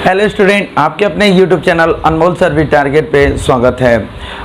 Hello student, आपके अपने YouTube channel अनमोल service target पे स्वागत है।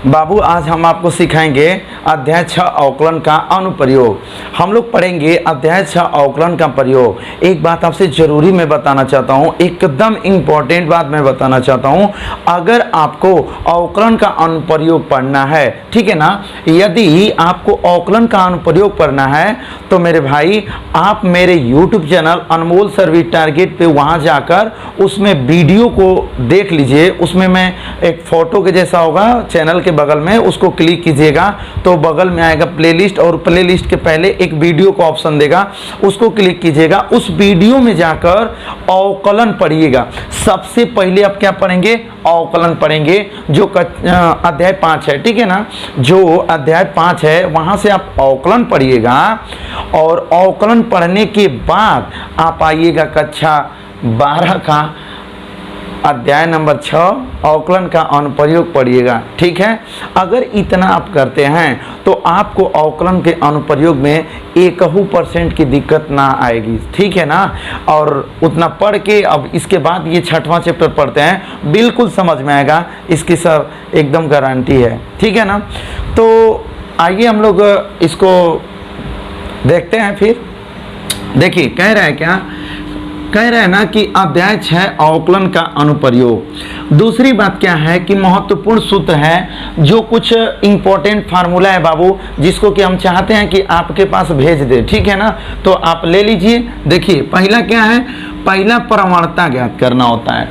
बाबू, आज हम आपको सिखाएंगे अध्याय 6 अवकलन का अनुप्रयोग। हम लोग पढ़ेंगे अध्याय 6 अवकलन का प्रयोग। एक बात आपसे जरूरी मैं बताना चाहता हूँ, एकदम इम्पोर्टेंट बात मैं बताना चाहता हूँ। अगर आपको अवकलन का अनुप्रयोग पढ़ना है, ठीक है ना, यदि आपको अवकलन का अनुप्रयोग पढ़ना है तो मेरे भाई आप मेरे यूट्यूब चैनल अनमोल सर्विस टारगेट पे वहाँ जाकर उसमें वीडियो को देख लीजिए। उसमें मैं एक फोटो के जैसा होगा चैनल के बगल में, उसको क्लिक कीजिएगा तो बगल में आएगा प्लेलिस्ट, और प्लेलिस्ट के पहले एक वीडियो का ऑप्शन देगा, उसको क्लिक कीजिएगा। उस वीडियो में जाकर अवकलन पढ़िएगा। सबसे पहले आप क्या पढ़ेंगे? अवकलन पढ़ेंगे, जो अध्याय 5 है, ठीक है ना। जो अध्याय 5 है वहां से आप अवकलन पढ़िएगा, और अवकलन पढ़ने के बाद आप आइएगा कक्षा 12 का अध्याय नंबर 6 अवकलन का अनुप्रयोग पढ़िएगा, ठीक है। अगर इतना आप करते हैं तो आपको अवकलन के अनुप्रयोग में 1% की दिक्कत ना आएगी, ठीक है ना। और उतना पढ़ के अब इसके बाद ये 6वां चैप्टर पढ़ते हैं, बिल्कुल समझ में आएगा, इसकी सर एकदम गारंटी है, ठीक है ना। तो आइए हम लोग इसको देखते हैं। फिर देखिए कह रहा है क्या, कह रहा है ना कि अध्याय 6 अवकलन का अनुप्रयोग। दूसरी बात क्या है कि महत्वपूर्ण सूत्र है, जो कुछ इंपॉर्टेंट फार्मूला है बाबू, जिसको कि हम चाहते हैं कि आपके पास भेज दे, ठीक है ना। तो आप ले लीजिए। देखिए पहला क्या है, पहला प्रवणता ज्ञात करना होता है।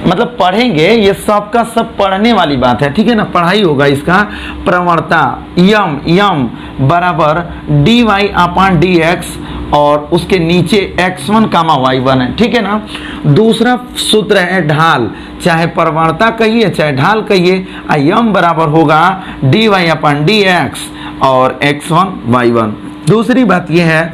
मतलब पढ़ेंगे, ये सब का सब पढ़ने वाली बात है, ठीक है ना, पढ़ाई होगा इसका। प्रवणता यम बराबर dy/dx और उसके नीचे x1, y1 है, ठीक है ना। दूसरा सूत्र है ढाल, चाहे प्रवणता कहिए चाहे ढाल कहिए, यम बराबर होगा dy/dx और x1, y1। दूसरी बात यह है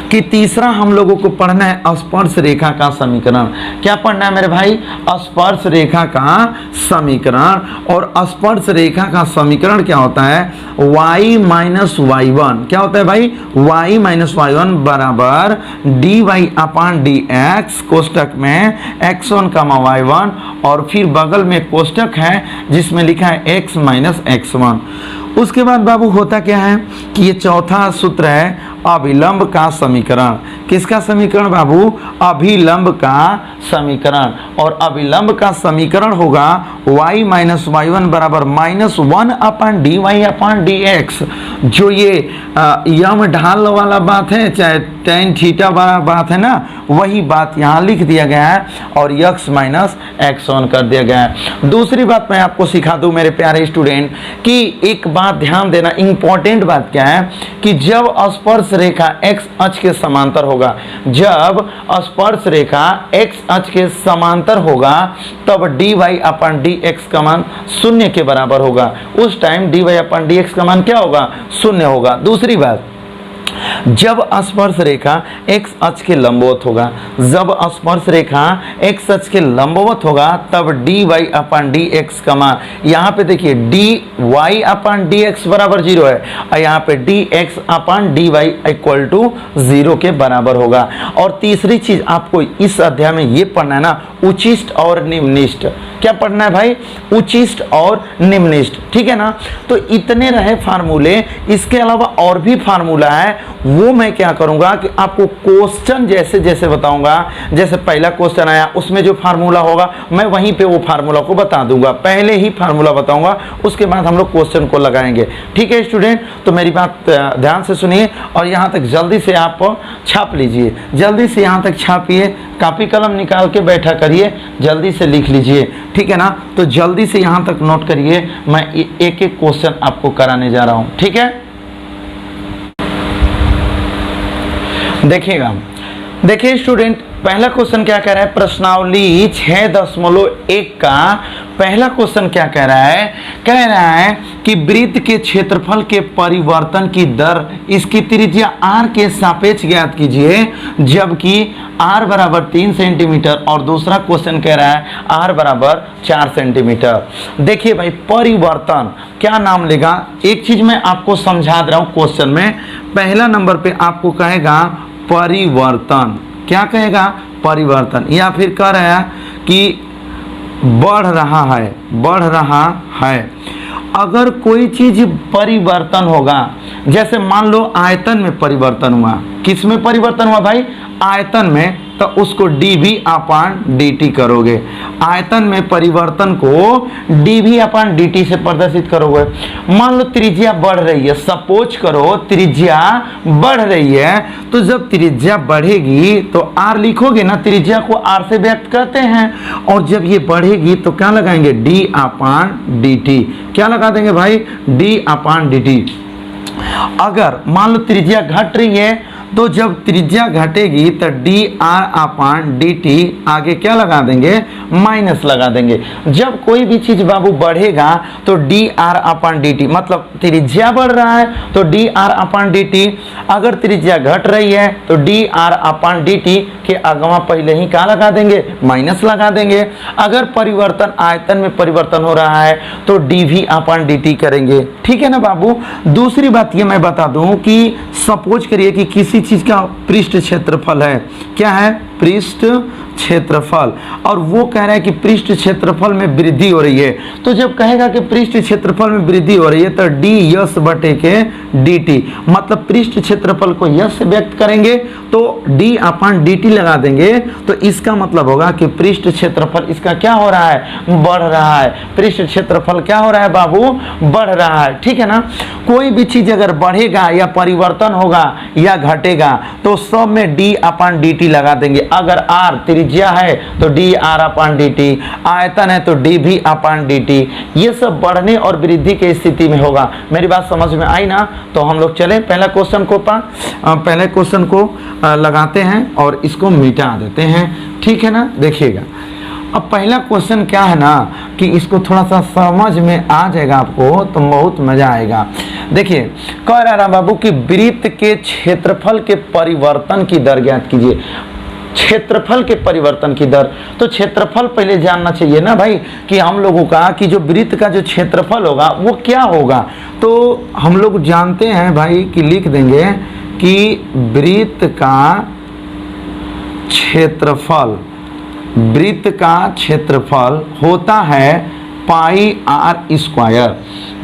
कि तीसरा हम लोगों को पढ़ना है स्पर्श रेखा का समीकरण। क्या पढ़ना है मेरे भाई? स्पर्श रेखा का समीकरण। और स्पर्श रेखा का समीकरण क्या होता है? y-y1 क्या होता है भाई? y-y1 बराबर dy/dx कोष्टक में x1, y1, और फिर बगल में कोष्टक है जिसमें लिखा है x - x1। उसके बाद बाबू होता क्या है कि ये चौथा सूत्र है अभिलंब का समीकरण। किसका समीकरण बाबू? अभिलंब का समीकरण। और अभिलंब का समीकरण होगा y-y1 बराबर -1/dy/dx। जो ये यम ढाल वाला बात है, चाहे tan थीटा वाला बात है ना, वही बात यहाँ लिख दिया गया है और x - x1 कर दिया गया है। दूसरी बात मैं आपको सिखा दूं मेरे प्यारे स्टूडेंट, कि एक बात ध्यान देना, इंपॉर्टेंट बात क्या है कि जब स्पर्श रेखा x अक्ष के समांतर होगा, जब स्पर्श रेखा x अक्ष के समांतर होगा, तब dy/dx का मान 0 के बराबर होगा। उस टाइम dy/dx का मान क्या होगा? 0 होगा। दूसरी बात, जब स्पर्श रेखा x अक्ष के लंबवत होगा, जब स्पर्श रेखा x अक्ष के लंबवत होगा, तब dy/dx का मान, यहाँ पे देखिए dy/dx बराबर 0 है, और यहाँ पे dx/dy = 0 के बराबर होगा। और तीसरी चीज आपको इस अध्याय में ये पढ़ना है ना, उचिष्ट और निम्निष्ट। क्या पढ़ना है भाई? उचिष्ट और निम्निष्ट, ठीक है ना। तो इतने रहे फार्मूले। इसके अलावा और भी फार्मूला है, वो मैं क्या करूंगा कि आपको क्वेश्चन जैसे जैसे बताऊंगा। जैसे पहला क्वेश्चन आया, उसमें जो फार्मूला होगा मैं वहीं पे वो फार्मूला को बता दूंगा। पहले ही फार्मूला बताऊंगा, उसके बाद हम लोग क्वेश्चन को लगाएंगे, ठीक है स्टूडेंट। तो मेरी बात ध्यान से सुनिए, और यहाँ तक जल्दी से आप छाप लीजिए, जल्दी से यहाँ तक छापिए, कॉपी कलम निकाल के बैठा करिए, जल्दी से लिख लीजिए, ठीक है ना। तो जल्दी से यहाँ तक नोट करिए, मैं एक एक क्वेश्चन आपको कराने जा रहा हूँ, ठीक है। देखिएगा, देखिए स्टूडेंट, पहला क्वेश्चन क्या कह रहा है? प्रश्नावली 6.1 का पहला क्वेश्चन क्या कह रहा है? कह रहा है कि वृत्त के क्षेत्रफल के परिवर्तन की दर इसकी त्रिज्या r के सापेक्ष ज्ञात कीजिए, जबकि r बराबर 3 सेंटीमीटर, और दूसरा क्वेश्चन कह रहा है r बराबर 4 सेंटीमीटर। देखिए भाई, परिवर्तन क्या नाम लेगा? एक चीज मैं आपको समझा दे रहा हूं क्वेश्चन में। पहला नंबर पे आपको कहेगा परिवर्तन। क्या कहेगा? परिवर्तन, या फिर कह रहा है कि बढ़ रहा है। अगर कोई चीज परिवर्तन होगा, जैसे मान लो आयतन में परिवर्तन हुआ, किस में परिवर्तन हुआ भाई? आयतन में, तो उसको dv अपान dt करोगे। आयतन में परिवर्तन को dv अपान dt से प्रदर्शित करोगे। मान लो त्रिज्या बढ़ रही है, सपोज करो त्रिज्या बढ़ रही है, तो जब त्रिज्या बढ़ेगी तो r लिखोगे ना, त्रिज्या को r से व्यक्त करते हैं, और जब ये बढ़ेगी तो क्या लगाएंगे? d upon dt। क्या लगा देंगे भाई? d upon dt। अगर मान लो त्रिज्या घट रही है, तो जब त्रिज्या घटेगी तो D R upon D T आगे क्या लगा देंगे? माइनस लगा देंगे। जब कोई भी चीज बाबू बढ़ेगा तो D R upon D T, मतलब त्रिज्या बढ़ रहा है तो D R upon D T. अगर त्रिज्या घट रही है तो D R upon D T के अगवा पहले ही क्या लगा देंगे? माइनस लगा देंगे। अगर परिवर्तन आयतन में परिवर्तन हो रहा है तो D V upon D T करेंगे। ठीक है ना बाबू? दूसरी बात ये मैं बता दूं कि सपोज करिए कि किसी चीज का पृष्ठ क्षेत्रफल है। क्या है? पृष्ठ क्षेत्रफल, और वो कह रहा है कि पृष्ठ क्षेत्रफल में वृद्धि हो रही है। तो जब कहेगा कि पृष्ठ क्षेत्रफल में वृद्धि हो रही है तो डी यस बटे के डी टी, मतलब पृष्ठ क्षेत्रफल को यस से व्यक्त करेंगे तो डी अपान डी टी लगा देंगे। तो इसका मतलब होगा कि पृष्ठ क्षेत्रफल इसका क्या हो रहा है? बढ़ रहा है। पृष्ठ क्षेत्रफल क्या हो रहा है बाबू? बढ़ रहा है। ठीक है ना? कोई भी चीज अगर बढ़ेगा या परिवर्तन होगा या घटेगा तो सब में डी अपान डी टी लगा देंगे। अगर आर त्रिज्या है तो D R upon D T, आयतन है तो डी भी अपान डी टी। ये सब बढ़ने और वृद्धि की स्थिति में होगा। मेरी बात समझ में आई ना? तो हम लोग चले पहले क्वेश्चन को लगाते हैं और इसको मिटा देते हैं। ठीक है ना? देखिएगा, अब पहला क्वेश्चन क्या है ना कि इसको थोड़ा सा समझ में आ जाएगा आपको तो बहुत मजा आएगा। देखिए, कह रहा बाबू कि वृत्त के क्षेत्रफल के परिवर्तन की दर ज्ञात कीजिए। क्षेत्रफल के परिवर्तन की दर, तो क्षेत्रफल पहले जानना चाहिए ना भाई कि हम लोगों का कि जो वृत्त का जो क्षेत्रफल होगा वो क्या होगा। तो हम लोग जानते हैं भाई कि लिख देंगे कि वृत्त का क्षेत्रफल होता है पाई आर स्क्वायर।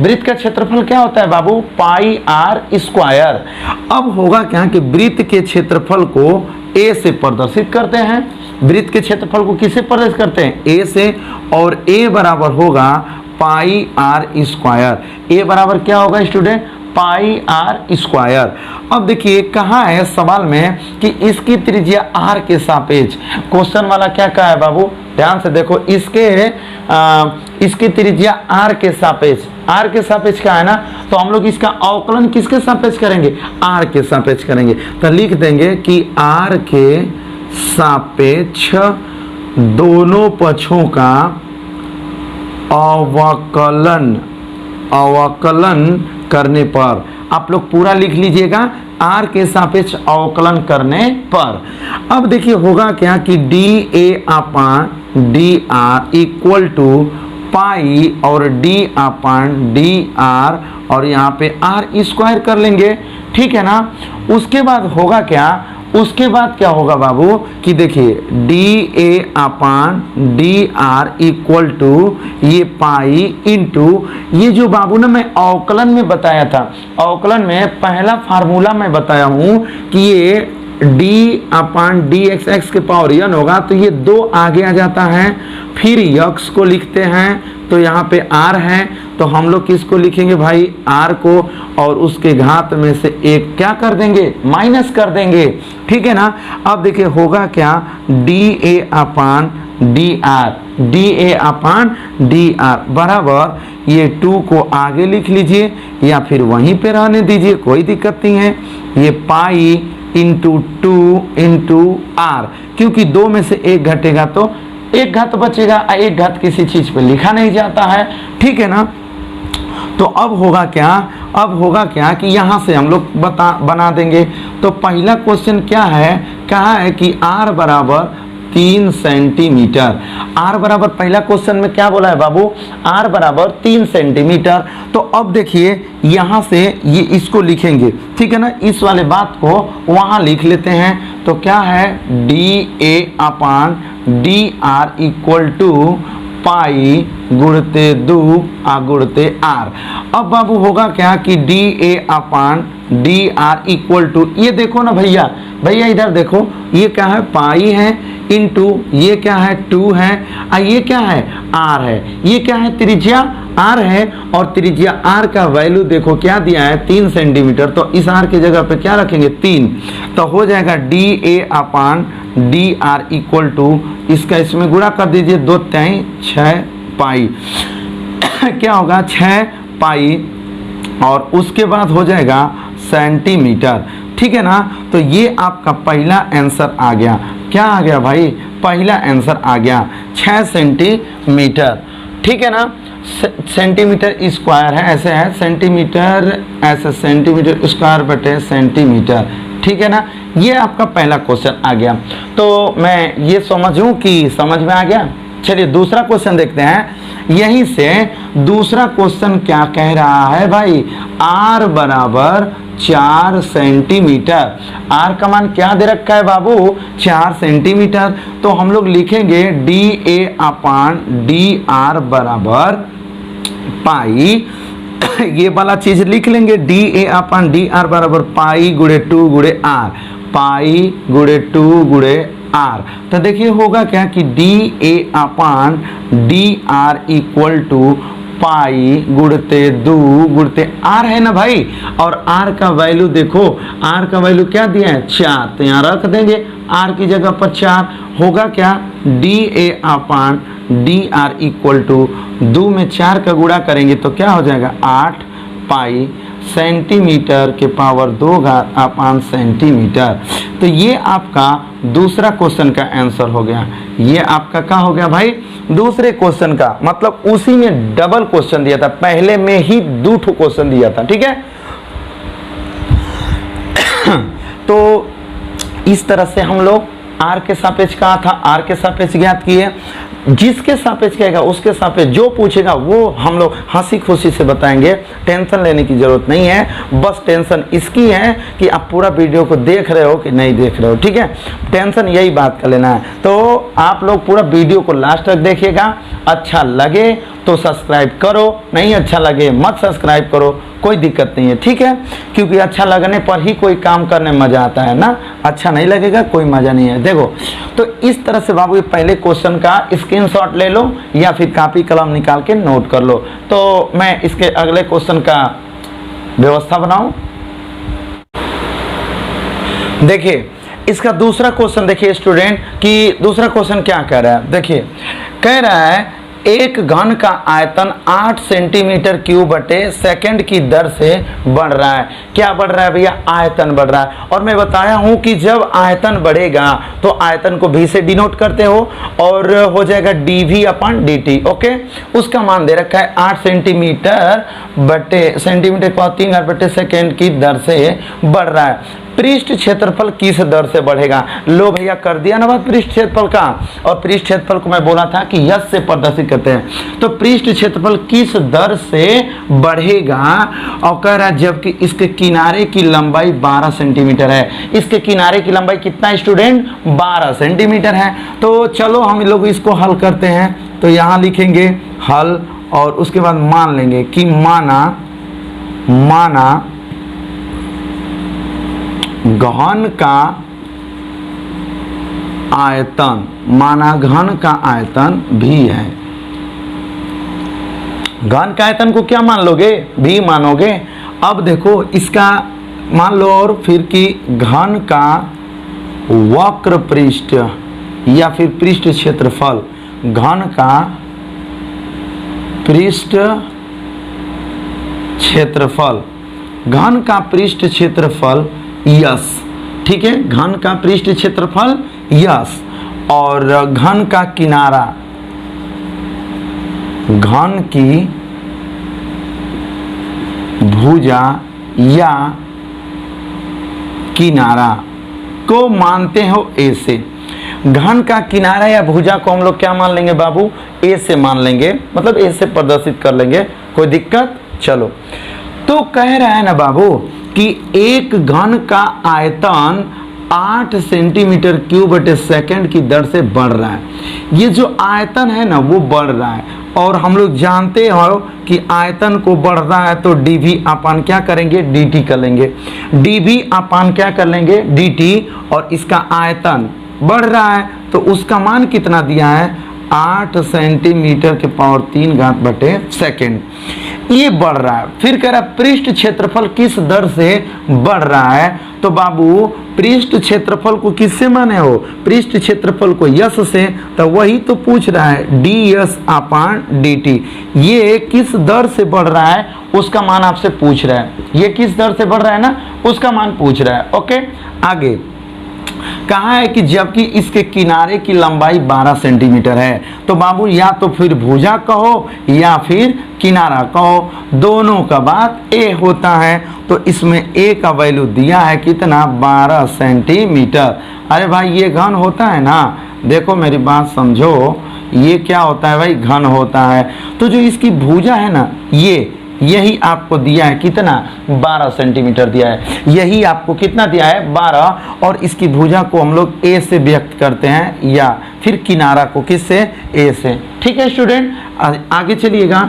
वृत्त का क्षेत्रफल क्या होता है बाबू? पाई आर स्क्वायर। अब होगा क्या कि वृत्त के क्षेत्रफल को ए से प्रदर्शित करते हैं। वृत्त के क्षेत्रफल को किससे प्रदर्शित करते हैं? ए से, और ए बराबर होगा पाई आर स्क्वायर। ए बराबर क्या होगा स्टूडेंट? Pi are square. अब देखिए कहाँ है सवाल में कि इसकी त्रिज्या आर के सापेक्ष। क्वेश्चन वाला क्या कहा है बाबू? ध्यान से देखो, इसकी त्रिज्या आर के सापेक्ष। आर के सापेक्ष का है ना, तो हम लोग इसका अवकलन किसके सापेक्ष करेंगे? आर के सापेक्ष करेंगे। तो लिख देंगे कि आर के सापेक्ष दोनों पक्षों का अवकलन करने पर, आप लोग पूरा लिख लीजिएगा, आर के सापेक्ष अवकलन करने पर। अब देखिए होगा क्या कि D A upon D R equal to pi और डी अपान डी आर, और यहाँ पे आर स्क्वायर कर लेंगे। ठीक है ना? उसके बाद होगा क्या? उसके बाद क्या होगा बाबू कि देखिए D A upon D R equal to ये पाई इंटू ये जो बाबू ना मैं अवकलन में बताया था, अवकलन में पहला फार्मूला मैं बताया हूँ कि ये D upon D x x के पावर यन होगा, तो ये दो आगे आ जाता है। फिर यक्स को लिखते हैं तो यहाँ पे आर है, तो हम लोग किसको लिखेंगे भाई? आर को, और उसके घात में से एक क्या कर देंगे? माइनस कर देंगे। ठीक है ना? अब देखिए होगा क्या? D A upon D are, D A upon D are बराबर ये 2 को आगे लिख लीजिए या फिर वहीं पे रहने दीजिए, कोई दिक्कत नहीं है। ये पाई इंटू 2 इंटू आर, क्योंकि 2 में से 1 घटेगा तो 1 घात बचेगा, 1 घात किसी चीज पे लिखा नहीं जाता है। ठीक है ना? तो अब होगा क्या? अब होगा क्या कि यहाँ से हम लोग बना देंगे। तो पहला क्वेश्चन क्या है? कहा है कि आर बराबर 3 सेंटीमीटर। आर बराबर पहला क्वेश्चन में क्या बोला है बाबू? आर बराबर 3 सेंटीमीटर। तो अब देखिए यहाँ से ये इसको लिखेंगे। ठीक है ना? इस वाले बात को वहाँ लिख लेते हैं। तो क्या है D A upon D R equal to pi गुणते 2 गुणते आर। अब बाबू होगा क्या कि D A upon D R equal to, ये देखो ना भैया, भैया इधर देखो, ये क्या है पाई है इनटू ये क्या है 2 है और ये क्या है r है, ये क्या है त्रिज्या r है और त्रिज्या r का वैल्यू देखो क्या दिया है 3 सेंटीमीटर, तो इस r की जगह पे क्या रखेंगे 3, तो हो जाएगा D A upon D R equal to, इसका इसमें गुणा कर दीजिए 2 3 6 पाई क्या होगा 6 पाई और उसके बाद हो जाएगा सेंटीमीटर, ठीक है ना। तो ये आपका पहला आंसर आ गया, क्या आ गया भाई, पहला आंसर आ गया 6 सेंटीमीटर, ठीक है ना। सेंटीमीटर स्क्वायर है, ऐसे है सेंटीमीटर, ऐसे सेंटीमीटर स्क्वायर बटे सेंटीमीटर, ठीक है ना। ये आपका पहला क्वेश्चन आ गया, तो मैं ये समझूं कि समझ में आ गया। चलिए दूसरा क्वेश्चन देखते हैं। यहीं से दूसरा क्वेश्चन क्या कह रहा है भाई, r बराबर 4 सेंटीमीटर, r का मान क्या दे रखा है बाबू 4 सेंटीमीटर, तो हम लोग लिखेंगे D A upon D are बराबर पाई ये वाला चीज लिख लेंगे, D A upon D are बराबर पाई गुणे 2 गुणे आर, पाई गुणे 2 गुणे आर। तो देखिए होगा क्या कि D A upon D R equal to pi गुणते 2 गुणते आर है ना भाई, और आर का वैल्यू देखो, आर का वैल्यू क्या दिया है 4, तो यहाँ रख देंगे आर की जगह पर 4, होगा क्या D A upon D R equal to 2 में 4 का गुणा करेंगे तो क्या हो जाएगा 8 पाई सेंटीमीटर के पावर 2 घात अपान सेंटीमीटर। तो ये आपका दूसरा क्वेश्चन का आंसर हो गया, ये आपका क्या हो गया भाई दूसरे क्वेश्चन का, मतलब उसी में डबल क्वेश्चन दिया था, पहले में ही 2 क्वेश्चन दिया था, ठीक है। तो इस तरह से हम लोग आर के सापेक्ष कहा था, आर के सापेक्ष ज्ञात किए, जिसके सापेक्ष कहेगा उसके सापेक्ष जो पूछेगा वो हम लोग हंसी खुशी से बताएंगे, टेंशन लेने की जरूरत नहीं है। बस टेंशन इसकी है कि आप पूरा वीडियो को देख रहे हो कि नहीं देख रहे हो, ठीक है, टेंशन यही बात का लेना है। तो आप लोग पूरा वीडियो को लास्ट तक देखिएगा, अच्छा लगे तो सब्सक्राइब करो, नहीं अच्छा लगे मत सब्सक्राइब करो, कोई दिक्कत नहीं है, ठीक है, क्योंकि अच्छा लगने पर ही कोई काम करने में मजा आता है ना, अच्छा नहीं लगेगा कोई मजा नहीं है। देखो तो इस तरह से बाबू ये पहले क्वेश्चन का स्क्रीनशॉट ले लो या फिर कॉपी कलम निकाल के नोट कर लो, तो मैं इसके अगले क्वेश्चन का व्यवस्था बनाऊं। देखिए इसका दूसरा क्वेश्चन देखिए स्टूडेंट कि दूसरा क्वेश्चन क्या कह रहा है, देखिए कह रहा है एक घन का आयतन 8 सेंटीमीटर क्यूब बटे सेकंड की दर से बढ़ रहा है। क्या बढ़ रहा है भैया, आयतन बढ़ रहा है, और मैं बताया हूं कि जब आयतन बढ़ेगा तो आयतन को भी से डिनोट करते हो और हो जाएगा dv अपॉन dt, ओके। उसका मान दे रखा है 8 सेंटीमीटर बटे सेंटीमीटर का 3 बटे सेकंड की दर से बढ़ रहा है। पृष्ठ क्षेत्रफल किस दर से बढ़ेगा, लो भैया कर दिया ना बात पृष्ठ क्षेत्रफल का, और पृष्ठ क्षेत्रफल को मैं बोला था कि यस से प्रदर्शित करते हैं, तो पृष्ठ क्षेत्रफल किस दर से बढ़ेगा, और कह रहा है जबकि इसके किनारे की लंबाई 12 सेंटीमीटर है। इसके किनारे की लंबाई कितना स्टूडेंट 12 सेंटीमीटर है। तो चलो हम लोग इसको हल करते हैं, तो यहाँ लिखेंगे हल और उसके बाद मान लेंगे कि माना घन का आयतन, माना घन का आयतन भी है। घन का आयतन को क्या मान लोगे, भी मानोगे। अब देखो इसका मान लो और फिर कि घन का वक्र पृष्ठ या फिर पृष्ठ क्षेत्रफल, घन का पृष्ठ क्षेत्रफल, घन का पृष्ठ क्षेत्रफल यस, ठीक है, घन का पृष्ठ क्षेत्रफल यस, और घन का किनारा, घन की भुजा या किनारा को मानते हो ए से। घन का किनारा या भुजा को हम लोग क्या मान लेंगे बाबू, ए से मान लेंगे, मतलब ए से प्रदर्शित कर लेंगे, कोई दिक्कत। चलो तो कह रहा है ना बाबू कि एक घन का आयतन 8 सेंटीमीटर क्यूब बटे सेकंड की दर से बढ़ रहा है। ये जो आयतन है ना वो बढ़ रहा है, और हम लोग जानते हो कि आयतन को बढ़ रहा है तो dv अपान क्या करेंगे, dt कर लेंगे। dv अपान क्या कर लेंगे, dt, और इसका आयतन बढ़ रहा है तो उसका मान कितना दिया है, 8 सेंटीमीटर के पावर 3 घात बटे सेकंड। ये बढ़ रहा है। फिर कह रहा है पृष्ठ क्षेत्रफल किस दर से बढ़ रहा है, तो बाबू पृष्ठ क्षेत्रफल को किससे माने हो, पृष्ठ क्षेत्रफल को यश से, तो वही तो पूछ रहा है ds अपान dt। ये किस दर से बढ़ रहा है उसका मान आपसे पूछ रहा है, ये किस दर से बढ़ रहा है ना उसका मान पूछ रहा है। ओके, आगे कहा है कि जबकि इसके किनारे की लंबाई 12 सेंटीमीटर है, तो बाबू या तो फिर भुजा कहो या फिर किनारा कहो, दोनों का बात ए होता है। तो इसमें ए का वैल्यू दिया है कितना, 12 सेंटीमीटर। अरे भाई ये घन होता है ना, देखो मेरी बात समझो, ये क्या होता है भाई, घन होता है। तो जो इसकी भुजा है ना, यही आपको दिया है कितना, 12 सेंटीमीटर दिया है। यही आपको कितना दिया है, 12, और इसकी भुजा को हम लोग ए से व्यक्त करते हैं, या फिर किनारा को किससे, ए से। ठीक है स्टूडेंट, आगे चलिएगा।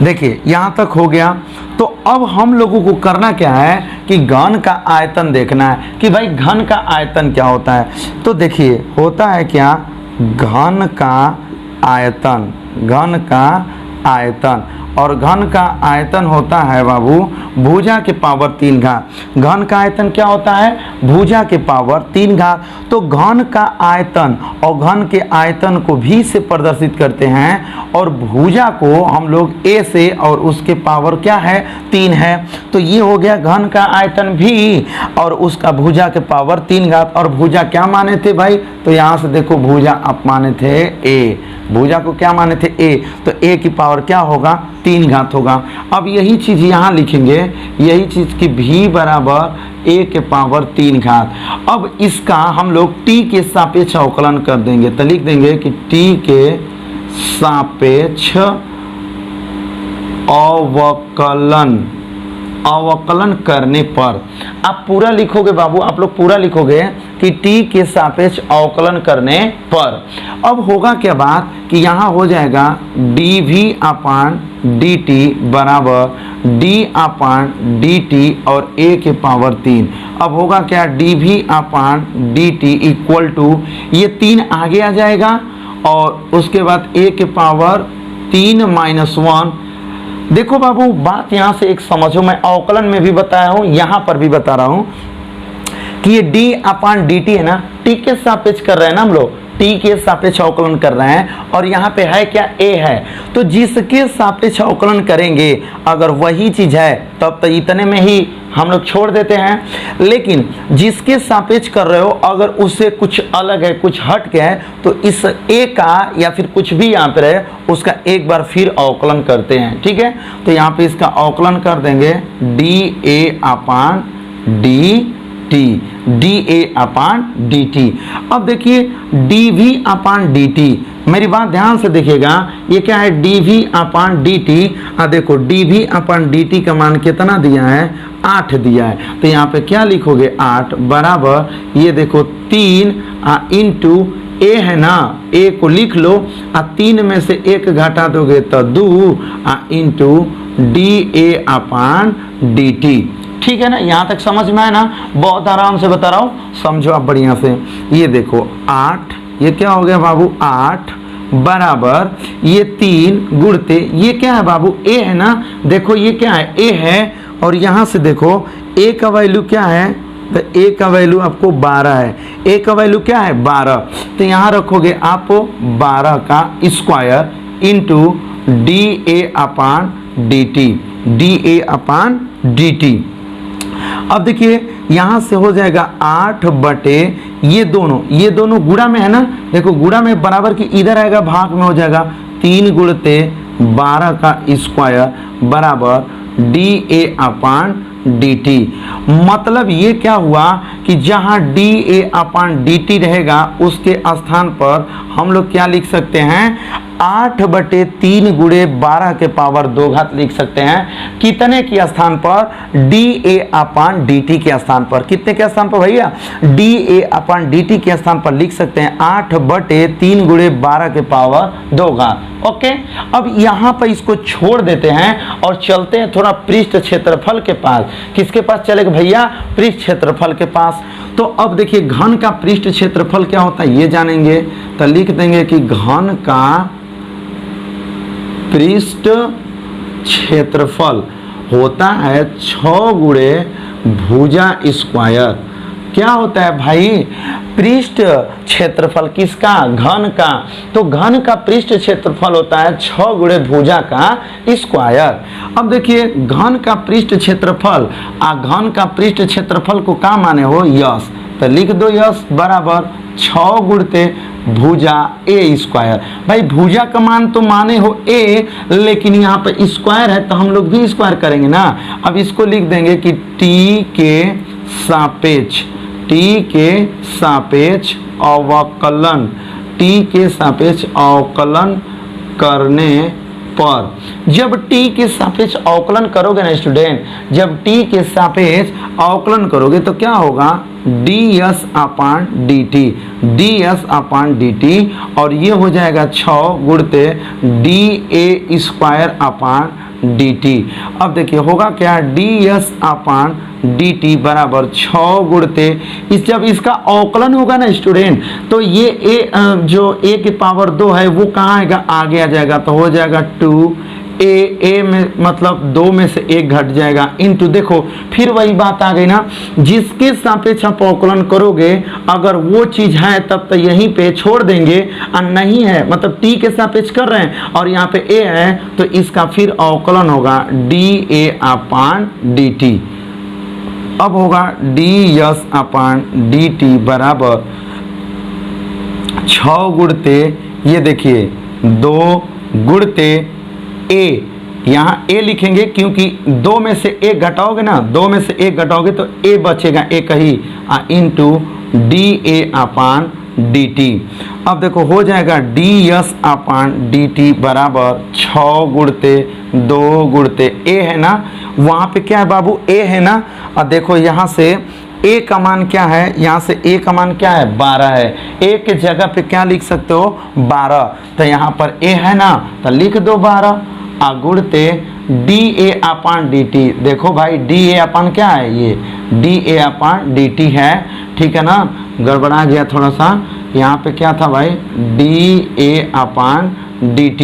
देखिए यहाँ तक हो गया। तो अब हम लोगों को करना क्या है कि घन का आयतन देखना है कि भाई घन का आयतन क्या होता है। तो देखिए होता है क्या, घन का आयतन, घन का आयतन, और घन का आयतन होता है बाबू भुजा के पावर 3 घात। घन का आयतन क्या होता है, भुजा के पावर 3 घात। तो घन का आयतन और घन के आयतन को भी से प्रदर्शित करते हैं, और भुजा को हम लोग ए से, और उसके पावर क्या है, 3 है। तो ये हो गया घन का आयतन भी, और उसका भुजा के पावर 3 घात। और भुजा क्या माने थे भाई, तो यहाँ से देखो भुजा आप माने थे ए, भुजा को क्या माने थे, ए, तो ए की पावर क्या होगा, 3 घात होगा। अब यही चीज यहाँ लिखेंगे, यही चीज की भी बराबर ए के पावर 3 घात। अब इसका हम लोग टी के सापेक्ष अवकलन कर देंगे, तो लिख देंगे कि टी के सापेक्ष अवकलन करने पर, आप पूरा लिखोगे बाबू, आप लोग पूरा लिखोगे कि t के सापेक्ष अवकलन करने पर। अब होगा क्या बात कि यहाँ हो जाएगा dv अपान dt बराबर d अपान dt और a के पावर 3। अब होगा क्या, dv upon dt equal to, ये 3 आगे आ जाएगा, और उसके बाद a के पावर 3 माइनस 1। देखो बाबू बात यहाँ से एक समझो, मैं अवकलन में भी बताया हूँ, यहाँ पर भी बता रहा हूँ कि ये d अपान dt है ना, t के सापेक्ष कर रहे हैं ना हम लोग, t के सापेक्ष अवकलन कर रहे हैं, और यहाँ पे है क्या, a है। तो जिसके सापेक्ष अवकलन करेंगे अगर वही चीज है तब तो इतने में ही हम लोग छोड़ देते हैं, लेकिन जिसके सापेक्ष कर रहे हो अगर उससे कुछ अलग है, कुछ हट के है, तो इस a का या फिर कुछ भी यहाँ पे रहे उसका एक बार फिर अवकलन करते हैं। ठीक है, तो यहाँ पे इसका अवकलन कर देंगे dA upon dt, dA upon dt। अब देखिए dv अपान dt, मेरी बात ध्यान से देखिएगा, ये क्या है, dv अपान dt। देखो dv अपान dt का मान कितना दिया है, 8 दिया है। तो यहाँ पे क्या लिखोगे, 8 बराबर, ये देखो 3 इंटू a है ना, a को लिख लो, 3 में से 1 घटा दोगे तो 2 इंटू dA अपान dt। ठीक है ना, यहाँ तक समझ में आया ना, बहुत आराम से बता रहा हूँ, समझो आप बढ़िया से। ये देखो 8, ये क्या हो गया बाबू, 8 बराबर ये 3 गुणते, ये क्या है बाबू, a है ना, देखो ये क्या है, a है, और यहाँ से देखो a का वैल्यू क्या है, तो a का वैल्यू आपको 12 है, a का वैल्यू क्या है, 12। तो यहाँ रखोगे आप 12 का square into dA upon dt, dA upon dt। अब देखिए यहाँ से हो जाएगा 8 बटे ये दोनों गुणा में है ना, देखो गुणा में बराबर की इधर आएगा, भाग में हो जाएगा 3 गुणते 12 का स्क्वायर बराबर dA अपान dt। मतलब ये क्या हुआ कि जहाँ dA अपान dt रहेगा उसके स्थान पर हम लोग क्या लिख सकते हैं, 8/3 गुणे 12 के पावर 2 घात लिख सकते हैं। कितने के स्थान पर? dA/dt के स्थान पर। कितने के स्थान पर भैया? dA/dt के स्थान पर लिख सकते हैं 8/3 गुणे 12 के पावर 2 घात। ओके, अब यहाँ पर इसको छोड़ देते हैं और चलते हैं थोड़ा पृष्ठ क्षेत्रफल के पास। किसके पास चलेगा भैया? पृष्ठ क्षेत्रफल के पास। तो अब देखिए घन का पृष्ठ क्षेत्रफल क्या होता है ये जानेंगे। तो लिख देंगे कि घन का पृष्ठ क्षेत्रफल होता है 6 गुणे भुजा स्क्वायर। क्या होता है भाई? पृष्ठ क्षेत्रफल किसका? घन का। तो घन का पृष्ठ क्षेत्रफल होता है 6 गुणे भुजा का स्क्वायर। अब देखिए घन का पृष्ठ क्षेत्रफल, घन का पृष्ठ क्षेत्रफल को क्या माने हो? यस। तो लिख दो यस बराबर 6 गुणते भुजा ए स्क्वायर। भाई भुजा का मान तो माने हो ए, लेकिन यहाँ पे स्क्वायर है तो हम लोग भी स्क्वायर करेंगे ना। अब इसको लिख देंगे कि टी के सापेक्ष अवकलन, टी के सापेक्ष अवकलन करने पर, जब टी के सापेक्ष अवकलन करोगे ना स्टूडेंट, जब टी के सापेक्ष अवकलन करोगे तो क्या होगा? ds/dt, और ये हो जाएगा 6 गुणते dA² अब देखिए होगा क्या? ds/dt बराबर 6 गुणते जब इसका अवकलन होगा ना स्टूडेंट, तो ये जो a की पावर 2 है वो कहाँ आएगा? आगे आ जाएगा। तो हो जाएगा 2a में मतलब 2 में से 1 घट जाएगा इंटू, देखो फिर वही बात आ गई ना, जिसके सापेक्ष आप अवकलन करोगे अगर वो चीज है तब तो यहीं पे छोड़ देंगे, और नहीं है मतलब t के सापेक्ष कर रहे हैं और यहाँ पे a है तो इसका फिर अवकलन होगा dA/dt। अब होगा ds/dt बराबर 6 गुणते, ये देखिए 2 गुणते a, यहाँ a लिखेंगे क्योंकि 2 में से 1 घटाओगे ना, 2 में से 1 घटाओगे तो a बचेगा एक ही, इंटू dA/dt। अब देखो हो जाएगा ds/dt बराबर 6 गुणते 2 गुणते a है ना, वहाँ पे क्या है बाबू? a है ना। और देखो यहाँ से a का मान क्या है? यहाँ से a का मान क्या है? 12 है। a के जगह पे क्या लिख सकते हो? 12। तो यहाँ पर a है ना तो लिख दो 12 गुणते dA/dt। देखो भाई dA/ क्या है? ये dA/dt है, ठीक है ना। गड़बड़ा गया थोड़ा सा, यहाँ पे क्या था भाई? dA/dt।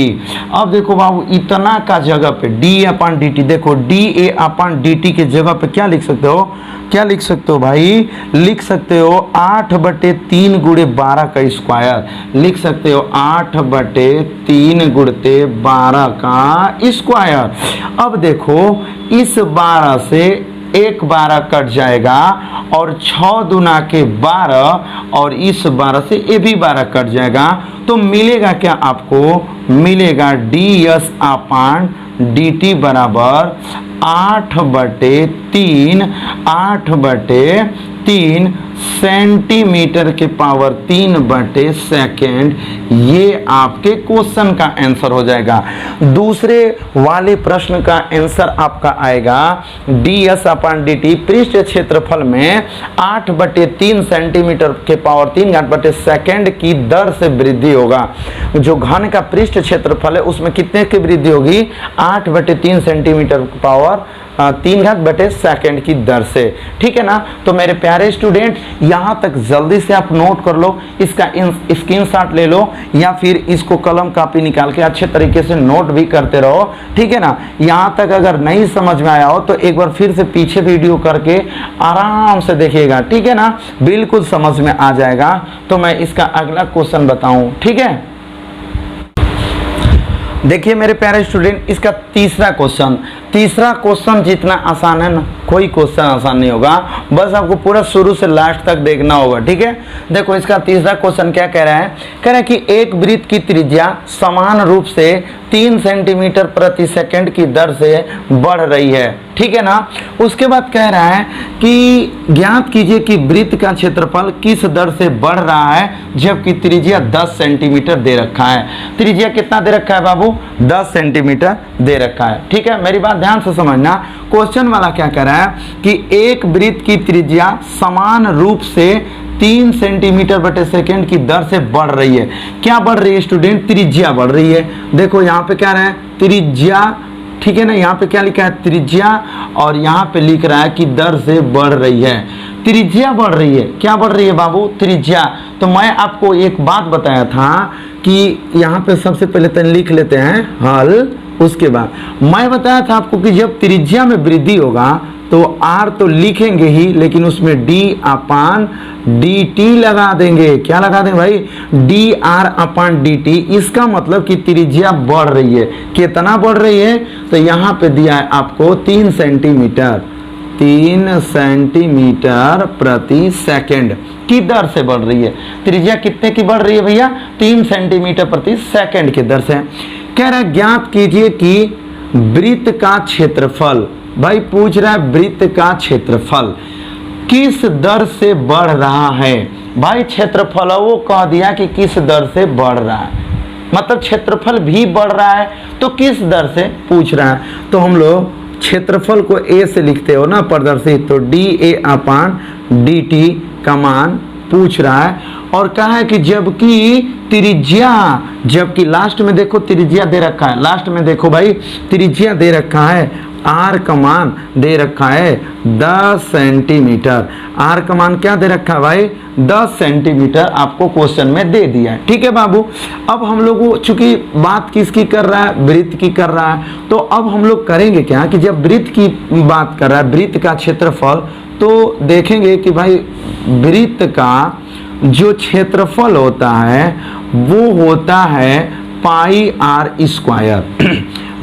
अब देखो बाबू इतना का जगह पे dA/dt, देखो dA/dt के जगह पे क्या लिख सकते हो? क्या लिख सकते हो भाई? लिख सकते हो 8/3 गुणे 12 का स्क्वायर। लिख सकते हो 8/3 गुणते 12 का स्क्वायर। अब देखो इस 12 से 1 12 कट जाएगा और 6 दूना के 12 और इस 12 से ये भी 12 कट जाएगा, तो मिलेगा क्या आपको? मिलेगा ds/dt बराबर 8/3 सेंटीमीटर के पावर 3/सेकेंड। ये आपके क्वेश्चन का आंसर हो जाएगा। दूसरे वाले प्रश्न का आंसर आपका आएगा ds/dt पृष्ठ क्षेत्रफल में 8/3 सेंटीमीटर के पावर 3/सेकेंड की दर से वृद्धि होगा। जो घन का पृष्ठ क्षेत्रफल है उसमें कितने की वृद्धि होगी? 8/3 सेंटीमीटर पावर 3/सेकेंड की दर से, ठीक है ना। तो मेरे प्यारे स्टूडेंट यहाँ तक जल्दी से आप नोट कर लो, इसका स्क्रीनशॉट ले लो या फिर इसको कलम कापी निकाल के अच्छे तरीके से नोट भी करते रहो, ठीक है ना। यहाँ तक अगर नहीं समझ में आया हो तो एक बार फिर से पीछे वीडियो करके आराम से देखिएगा, ठीक है ना, बिल्कुल समझ में आ जाएगा। तो मैं इसका अगला क्वेश्चन बताऊं, ठीक है। देखिए मेरे प्यारे स्टूडेंट इसका तीसरा तीसरा क्वेश्चन जितना आसान है ना, कोई क्वेश्चन आसान नहीं होगा, बस आपको पूरा शुरू से लास्ट तक देखना होगा, ठीक है। देखो इसका तीसरा क्वेश्चन क्या कह रहा है, कह रहा है कि एक वृत्त की त्रिज्या समान रूप से 3 सेंटीमीटर प्रति सेकंड की दर से बढ़ रही है, ठीक है ना। उसके बाद कह रहा है कि ज्ञात कीजिए कि वृत्त का क्षेत्रफल किस दर से बढ़ रहा है जबकि त्रिज्या 10 सेंटीमीटर दे रखा है। त्रिज्या कितना दे रखा है बाबू, 10 सेंटीमीटर दे रखा है, ठीक है। मेरी बात ध्यान से समझना, क्वेश्चन वाला क्या कह रहा है कि एक वृत्त की त्रिज्या समान रूप से 3 सेंटीमीटर बटे सेकेंड की दर से बढ़ रही है। क्या बढ़ रही है स्टूडेंट, त्रिज्या बढ़ रही है। देखो यहाँ पे क्या रहा है, त्रिज्या, ठीक है ना, यहाँ पे क्या लिखा है त्रिज्या, और यहाँ पे लिख रहा है कि दर से बढ़ रही है। त्रिज्या बढ़ रही है, क्या बढ़ रही है बाबू, त्रिज्या। तो मैं आपको एक बात बताया था कि यहाँ पे सबसे पहले तो लिख लेते हैं हल, उसके बाद मैं बताया था आपको कि जब त्रिज्या में वृद्धि होगा तो r तो लिखेंगे ही, लेकिन उसमें d/dt लगा देंगे। क्या लगा देंगे भाई, dr/dt। इसका मतलब कि त्रिज्या बढ़ रही है। कितना बढ़ रही है, तो यहाँ पे दिया है आपको 3 सेंटीमीटर प्रति सेकंड की दर से बढ़ रही है। त्रिज्या कितने की बढ़ रही है भैया, 3 सेंटीमीटर प्रति सेकंड की दर से। कह रहा है ज्ञात कीजिए कि वृत्त का क्षेत्रफल, भाई पूछ रहा है वृत्त का क्षेत्रफल किस दर से बढ़ रहा है। भाई क्षेत्रफल वो कह दिया कि किस दर से बढ़ रहा है, मतलब क्षेत्रफल भी बढ़ रहा है, तो किस दर से पूछ रहा है। तो हम लोग क्षेत्रफल को a से लिखते हो ना प्रदर्शित, तो dA/dt का मान पूछ रहा है। और कहा है कि जबकि त्रिज्या, जबकि लास्ट में देखो त्रिज्या दे रखा है, लास्ट में देखो भाई त्रिज्या दे रखा है, r का मान दे रखा है 10 सेंटीमीटर। r का मान क्या दे रखा है भाई, 10 सेंटीमीटर आपको क्वेश्चन में दे दिया है, ठीक है बाबू। अब हम लोग चूंकि बात किसकी कर रहा है, वृत्त की कर रहा है, तो अब हम लोग करेंगे क्या कि जब वृत्त की बात कर रहा है, वृत्त का क्षेत्रफल, तो देखेंगे कि भाई वृत्त का जो क्षेत्रफल होता है वो होता है πr²।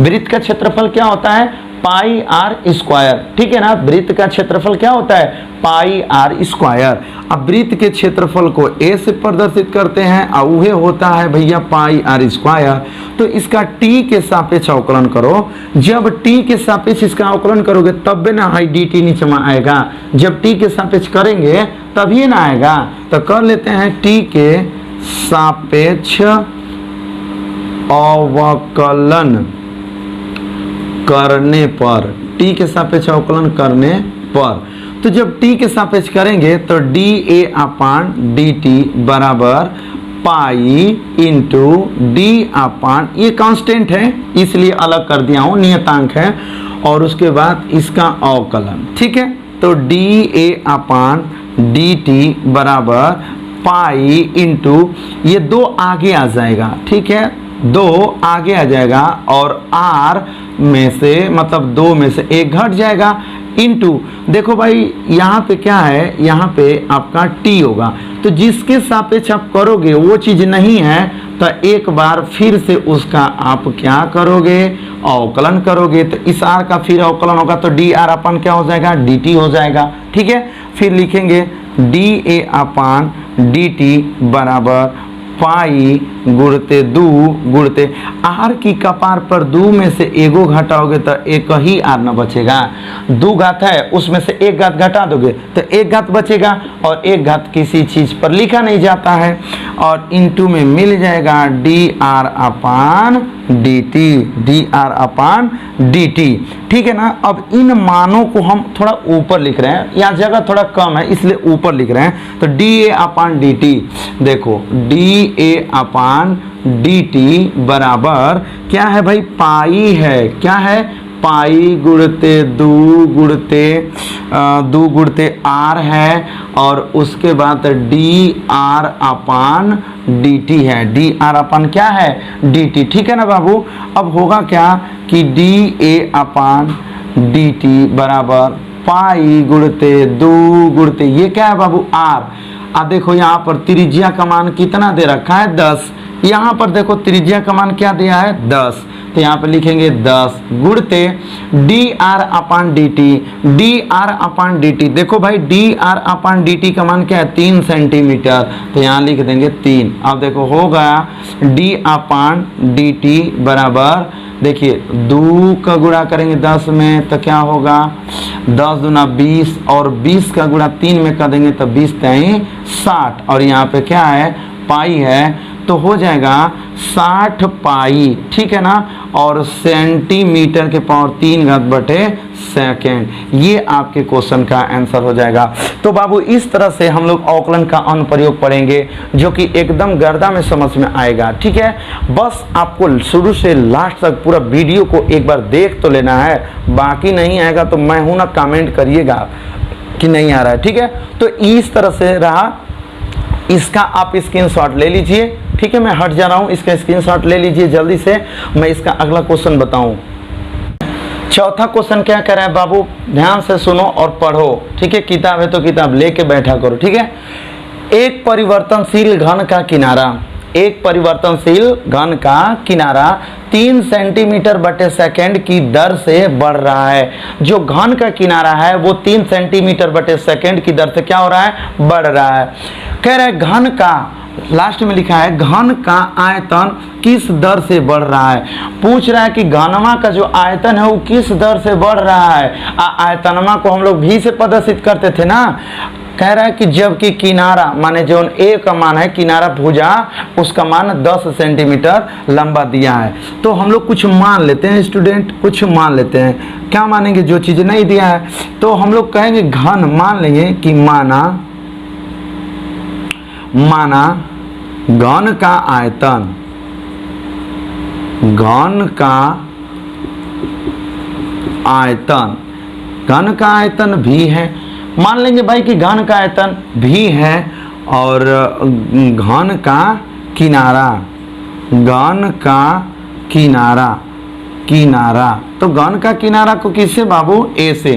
वृत्त का क्षेत्रफल क्या होता है, πr², ठीक है ना। वृत्त का क्षेत्रफल क्या होता है, πr²। अब वृत्त के क्षेत्रफल को a से प्रदर्शित करते हैं और वह होता है भैया πr²। तो इसका t के सापेक्ष अवकलन करो। जब t के सापेक्ष इसका अवकलन करोगे तब ना हाई dt नीचे में आएगा, जब t के सापेक्ष करेंगे तभी ना आएगा। तो कर लेते हैं t के सापेक्ष अवकलन करने पर, t के सापेक्ष अवकलन करने पर, तो जब t के सापेक्ष करेंगे तो dA/dt बराबर पाई इंटू d/, ये कांस्टेंट है इसलिए अलग कर दिया हूँ, नियतांक है, और उसके बाद इसका अवकलन, ठीक है। तो dA/dt बराबर पाई इंटू, ये 2 आगे आ जाएगा, ठीक है, 2 आगे आ जाएगा और r में से मतलब 2 में से 1 घट जाएगा, इंटू देखो भाई यहाँ पे क्या है, यहाँ पे आपका t होगा, तो जिसके सापेक्ष आप करोगे वो चीज नहीं है तो एक बार फिर से उसका आप क्या करोगे, अवकलन करोगे। तो इस r का फिर अवकलन होगा तो dr अपन क्या हो जाएगा, dt हो जाएगा, ठीक है। फिर लिखेंगे dA/dt बराबर पाई गुणते 2 गुणते r की कपार पर 2 में से एगो घटाओगे तो एक ही r न बचेगा, 2 घात है उसमें से 1 घात घटा दोगे तो 1 घात बचेगा, और 1 घात किसी चीज पर लिखा नहीं जाता है, और इंटू में मिल जाएगा dr/dt, ठीक है ना। अब इन मानों को हम थोड़ा ऊपर लिख रहे हैं, यहाँ जगह थोड़ा कम है इसलिए ऊपर लिख रहे हैं। तो dA/dt, देखो dA/dt बराबर क्या है भाई, पाई है, क्या है, पाई गुणते 2 गुणते r है, और उसके बाद dr/dt है, dr/ क्या है, dt, ठीक है ना बाबू। अब होगा क्या कि dA/dt बराबर पाई गुणते 2 गुणते, ये क्या है बाबू, r। अब देखो यहाँ पर त्रिज्या का मान कितना दे रखा है, 10, यहाँ पर देखो त्रिज्या का मान क्या दिया है, 10, तो यहाँ पे लिखेंगे 10 गुणते D R upon D T. D R upon D T, देखो भाई D R upon D T का मान क्या है 3 सेंटीमीटर, तो यहाँ लिख देंगे 3। अब देखो हो गया डी अपान डी टी बराबर, देखिए 2 का गुणा करेंगे 10 में तो क्या होगा 10 दूना 20 और 20 का गुणा 3 में कर देंगे तो 20 3 60 और यहाँ पे क्या है पाई है तो हो जाएगा 60 पाई, ठीक है ना, और सेंटीमीटर के पावर 3 घात बटे सेकेंड। ये आपके क्वेश्चन का आंसर हो जाएगा। तो बाबू इस तरह से हम लोग अवकलन का अनुप्रयोग पढ़ेंगे जो कि एकदम गर्दा में समझ में आएगा, ठीक है। बस आपको शुरू से लास्ट तक पूरा वीडियो को एक बार देख तो लेना है, बाकी नहीं आएगा तो मैं हूं ना, कमेंट करिएगा कि नहीं आ रहा है, ठीक है। तो इस तरह से रहा, इसका आप स्क्रीनशॉट ले लीजिए, ठीक है। मैं हट जा रहा हूं, इसका स्क्रीनशॉट ले लीजिए जल्दी से, मैं इसका अगला क्वेश्चन बताऊं। चौथा क्वेश्चन क्या कह रहा है बाबू, ध्यान से सुनो और पढ़ो, ठीक है। किताब है तो किताब लेके बैठा करो, ठीक है। एक परिवर्तनशील घन का किनारा, एक परिवर्तनशील घन का किनारा 3 सेंटीमीटर बटे सेकेंड की दर से बढ़ रहा है। जो घन का किनारा है वो 3 सेंटीमीटर बटे सेकेंड की दर से क्या हो रहा है, बढ़ रहा है। कह रहा है घन का, लास्ट में लिखा है घन का आयतन किस दर से बढ़ रहा है। पूछ रहा है कि घनवा का जो आयतन है वो किस दर से बढ़ रहा है। आयतनमा को हम लोग भी से प्रदर्शित करते थे ना। कह रहा है कि जबकि किनारा माने जो ए का मान है, किनारा भुजा उसका मान 10 सेंटीमीटर लंबा दिया है। तो हम लोग कुछ मान लेते हैं स्टूडेंट, कुछ मान लेते हैं। क्या मानेंगे, जो चीज़ नहीं दिया है तो हम लोग कहेंगे घन, मान लेंगे कि माना घन का आयतन, घन का आयतन, घन का आयतन भी है। मान लेंगे भाई कि घन का आयतन भी है और घन का किनारा, घन का किनारा, किनारा, तो घन का किनारा को किससे बाबू, ए से।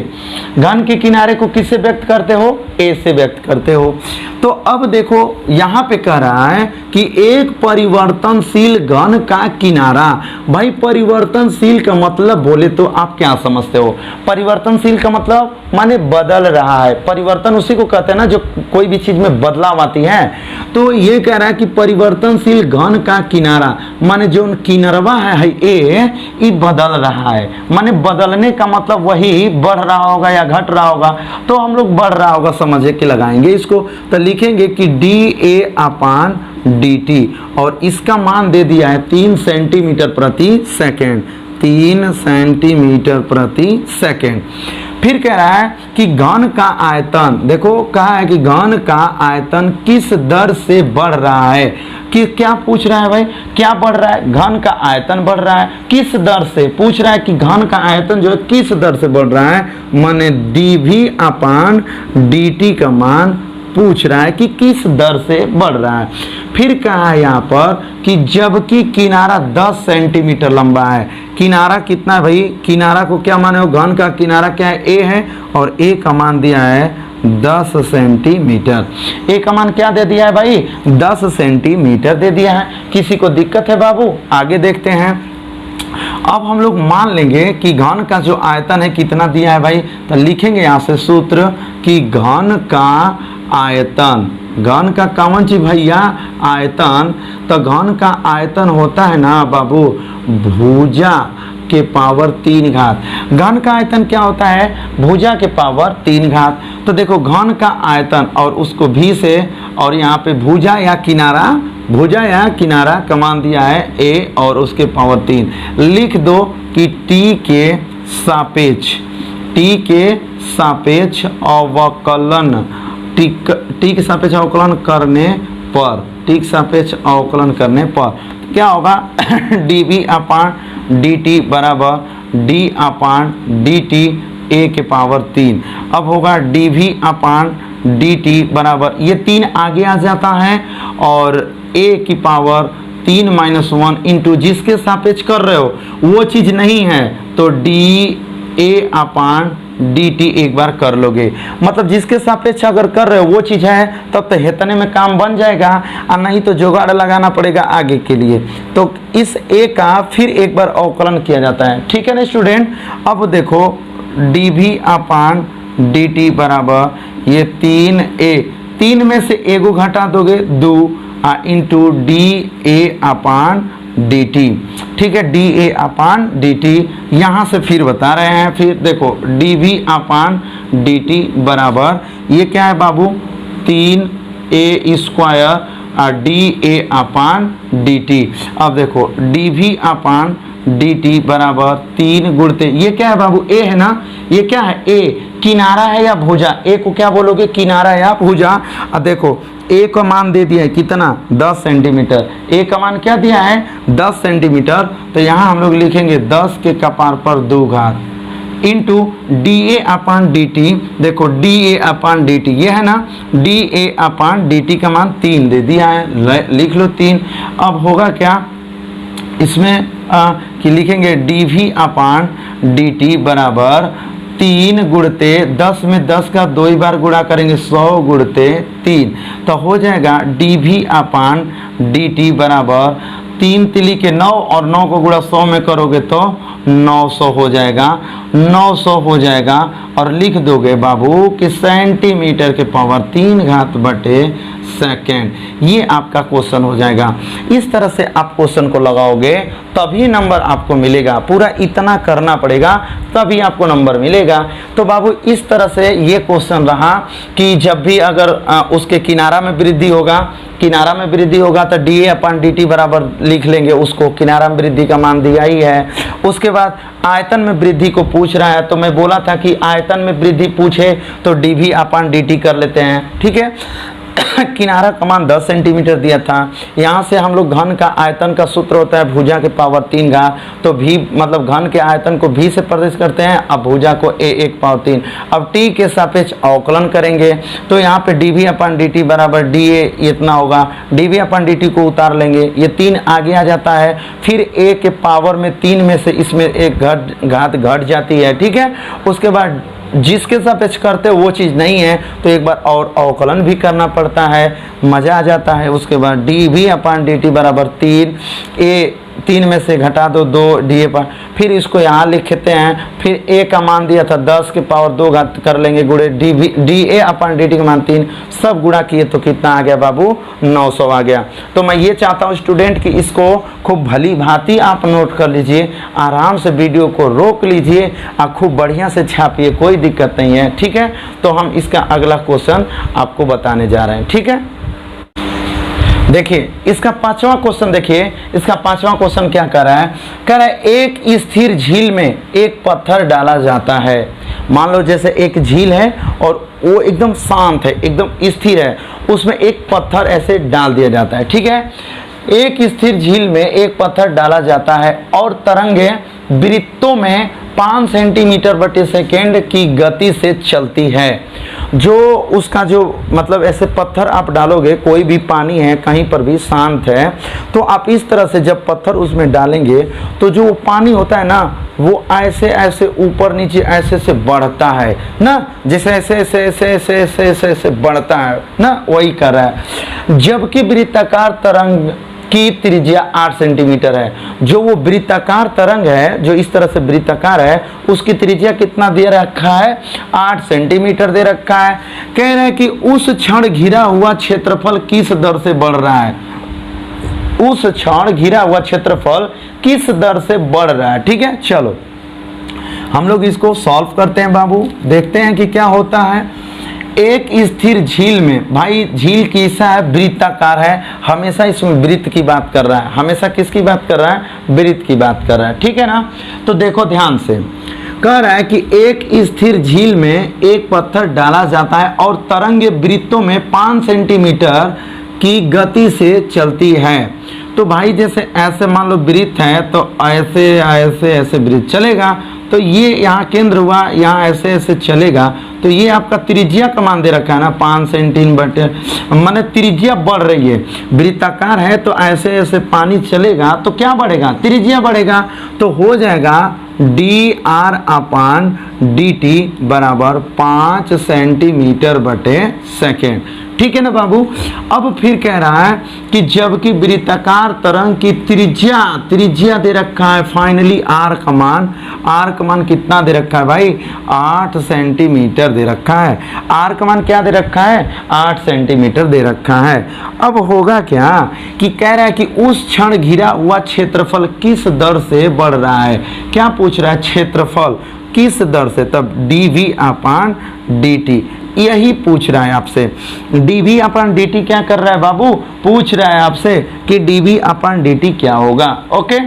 घन के किनारे को किससे व्यक्त करते हो, ए से व्यक्त करते हो। तो अब देखो यहाँ पे कह रहा है कि एक परिवर्तनशील घन का किनारा। भाई परिवर्तनशील का मतलब बोले तो आप क्या समझते हो, परिवर्तनशील का मतलब माने बदल रहा है। परिवर्तन उसी को कहते हैं ना जो कोई भी चीज में बदलाव आती है। तो ये कह रहा है कि परिवर्तनशील घन का किनारा माने जो किनारवा है ये बदल रहा है। माने बदलने का मतलब वही बढ़ रहा होगा या घट रहा होगा, तो हम लोग बढ़ रहा होगा समझ के लगाएंगे इसको। तो लिखेंगे कि D A upon D T और इसका मान दे दिया है 3 सेंटीमीटर प्रति सेकेंड, 3 सेंटीमीटर प्रति सेकेंड। फिर कह रहा है कि घन का आयतन, देखो कहा है कि घन का आयतन किस दर से बढ़ रहा है। कि क्या पूछ रहा है भाई, क्या बढ़ रहा है, घन का आयतन बढ़ रहा है, किस दर से पूछ रहा है कि घन का आयतन जो है किस दर से बढ़ रहा है, माने D V upon D T का मान पूछ रहा है कि किस दर से बढ़ रहा है। फिर कहा है यहाँ पर कि जबकि किनारा 10 सेंटीमीटर लंबा है। किनारा कितना है भाई, किनारा को क्या माने हो, घन का किनारा क्या है, ए है और ए का मान दिया है 10 सेंटीमीटर। ए का मान क्या दे दिया है भाई, 10 सेंटीमीटर दे दिया है। किसी को दिक्कत है बाबू, आगे देखते हैं। अब हम लोग मान लेंगे कि घन का जो आयतन है कितना दिया है भाई, तो लिखेंगे यहाँ से सूत्र कि घन का आयतन, घन का कौन चीज भैया, आयतन। तो घन का आयतन होता है ना बाबू भुजा के पावर 3 घात। घन का आयतन क्या होता है, भुजा के पावर 3 घात। तो देखो घन का आयतन और उसको भी से और यहाँ पे भुजा या किनारा, भुजा या किनारा का मान दिया है ए और उसके पावर 3। लिख दो कि टी के सापेक्ष, टी के सापेक्ष अवकलन, टी के सापेक्ष अवकलन करने पर, टी के सापेक्ष अवकलन करने पर क्या होगा D V upon D T बराबर D upon D T A के पावर 3। अब होगा D V upon D T बराबर, ये 3 आगे आ जाता है और ए की पावर 3 - 1 इंटू जिसके सापेक्ष कर रहे हो वो चीज नहीं है तो डी ए अपान dt एक बार कर लोगे, मतलब जिसके सापेक्ष अगर कर रहे हो वो चीज़ है तब तो हेतने में काम बन जाएगा, और नहीं तो जुगाड़ लगाना पड़ेगा आगे के लिए। तो इस a का फिर एक बार अवकलन किया जाता है, ठीक है ना स्टूडेंट। अब देखो dv अपान dt बराबर ये 3a, 3 में से a को घटा दोगे 2 इंटू dA अपान dt, ठीक है, dA अपान dt। यहाँ से फिर बता रहे हैं, फिर देखो dv अपान dt बराबर ये क्या है बाबू 3a स्क्वायर और dA अपान dt। अब देखो dv अपान dt बराबर 3 गुणते, ये क्या है बाबू a है ना, ये क्या है a, किनारा है या भुजा, a को क्या बोलोगे किनारा या भुजा। अब देखो a का मान दे दिया है कितना 10 सेंटीमीटर, a का मान क्या दिया है 10 सेंटीमीटर, तो यहाँ हम लोग लिखेंगे 10 के कपार पर 2 घात इंटू dA अपान dt। देखो dA अपान dt ये है ना, dA अपान dt का मान 3 दे दिया है, लिख लो 3। अब होगा क्या इसमें कि लिखेंगे dv अपान dt बराबर 3 गुणते 10 में 10 का 2 ही बार गुणा करेंगे 100 गुणते 3, तो हो जाएगा dv अपान dt बराबर 3 तिली के 9 और 9 को गुणा 100 में करोगे तो 900 हो जाएगा, 900 हो जाएगा। और लिख दोगे बाबू कि सेंटीमीटर के पावर 3 घात बटे सेकेंड। ये आपका क्वेश्चन हो जाएगा। इस तरह से आप क्वेश्चन को लगाओगे तभी नंबर आपको मिलेगा, पूरा इतना करना पड़ेगा तभी आपको नंबर मिलेगा। तो बाबू इस तरह से ये क्वेश्चन रहा कि जब भी अगर उसके किनारा में वृद्धि होगा, किनारा में वृद्धि होगा तो dA अपान dt बराबर लिख लेंगे, उसको किनारा में वृद्धि का मान दिया ही है। उसके बाद आयतन में वृद्धि को पूछ रहा है, तो मैं बोला था कि आयतन में वृद्धि पूछे तो dv अपान dt कर लेते हैं, ठीक है। किनारा का मान 10 सेंटीमीटर दिया था, यहाँ से हम लोग घन का आयतन का सूत्र होता है भुजा के पावर 3 घात, तो भी मतलब घन के आयतन को v से प्रदेश करते हैं, अब भुजा को a 1 पावर 3। अब t के सापेक्ष अवकलन करेंगे तो यहाँ पे dv अपान dt बराबर dA इतना होगा, dv अपान dt को उतार लेंगे, ये 3 आगे आ जाता है, फिर a के पावर में 3 में से इसमें एक घात घट जाती है, ठीक है। उसके बाद जिसके सापेक्ष करते वो चीज़ नहीं है तो एक बार और अवकलन भी करना पड़ता है, मज़ा आ जाता है। उसके बाद dv अपान dt बराबर 3, a 3 में से घटा दो 2 dA पर, फिर इसको यहाँ लिखते हैं, फिर a का मान दिया था 10 के पावर 2 घात कर लेंगे गुणे dA अपान dt का मान 3, सब गुणा किए तो कितना आ गया बाबू 900 आ गया। तो मैं ये चाहता हूँ स्टूडेंट कि इसको खूब भली भांति आप नोट कर लीजिए, आराम से वीडियो को रोक लीजिए और खूब बढ़िया से छापिए, कोई दिक्कत नहीं है, ठीक है। तो हम इसका अगला क्वेश्चन आपको बताने जा रहे हैं, ठीक है। देखिए इसका 5वां क्वेश्चन, देखिए इसका 5वां क्वेश्चन क्या कर रहा है, कह रहा है एक स्थिर झील में एक पत्थर डाला जाता है। मान लो जैसे एक झील है और वो एकदम शांत है, एकदम स्थिर है, उसमें एक पत्थर ऐसे डाल दिया जाता है, ठीक है। एक स्थिर झील में एक पत्थर डाला जाता है और तरंगे वृत्तों में 5 सेंटीमीटर बटे सेकेंड की गति से चलती है। जो उसका जो मतलब ऐसे पत्थर आप डालोगे, कोई भी पानी है कहीं पर भी शांत है, तो आप इस तरह से जब पत्थर उसमें डालेंगे तो जो वो पानी होता है ना वो ऐसे ऐसे ऊपर नीचे ऐसे से बढ़ता है ना, जैसे ऐसे ऐसे ऐसे ऐसे ऐसे ऐसे ऐसे बढ़ता है ना, वही कर रहा है। जबकि वृत्ताकार तरंग की त्रिज्या 8 सेंटीमीटर है। जो वो वृत्ताकार तरंग है, जो इस तरह से वृत्ताकार है, उसकी त्रिज्या कितना दे रखा है 8 सेंटीमीटर दे रखा है। कह रहे हैं कि उस क्षण घिरा हुआ क्षेत्रफल किस दर से बढ़ रहा है, उस क्षण घिरा हुआ क्षेत्रफल किस दर से बढ़ रहा है, ठीक है। चलो हम लोग इसको सॉल्व करते हैं बाबू, देखते हैं कि क्या होता है। एक स्थिर झील में, भाई झील कैसा है, वृत्ताकार है, हमेशा इसमें वृत्त की बात कर रहा है, हमेशा किसकी बात कर रहा है, वृत्त की बात कर रहा है, ठीक है ना। तो देखो ध्यान से, कह रहा है कि एक स्थिर झील में एक पत्थर डाला जाता है और तरंगे वृत्तों में 5 सेंटीमीटर की गति से चलती है। तो भाई जैसे ऐसे मान लो वृत्त है तो ऐसे ऐसे ऐसे वृत्त चलेगा, तो ये यहाँ केंद्र हुआ, यहाँ ऐसे ऐसे चलेगा, तो ये आपका त्रिज्या का मान दे रखा है ना 5 सेंटीमीटर, माने त्रिज्या बढ़ रही है। वृत्ताकार है तो ऐसे ऐसे पानी चलेगा तो क्या बढ़ेगा, त्रिज्या बढ़ेगा, तो हो जाएगा D R upon D T बराबर 5 सेंटीमीटर बटे सेकेंड। ठीक है ना बाबू। अब फिर कह रहा है कि जबकि वृत्ताकार तरंग की त्रिज्या दे रखा है फाइनली आर का मान कितना दे रखा है भाई, 8 सेंटीमीटर दे रखा है। आर का मान क्या दे रखा है, 8 सेंटीमीटर दे रखा है। अब होगा क्या कि कह रहा है कि उस क्षण घिरा हुआ क्षेत्रफल किस दर से बढ़ रहा है। क्या पूछ रहा है, क्षेत्रफल किस दर से, तब dv अपान dt यही पूछ रहा है आपसे। dv अपान dt क्या कर रहा है बाबू, पूछ रहा है आपसे कि dv अपान dt क्या होगा। ओके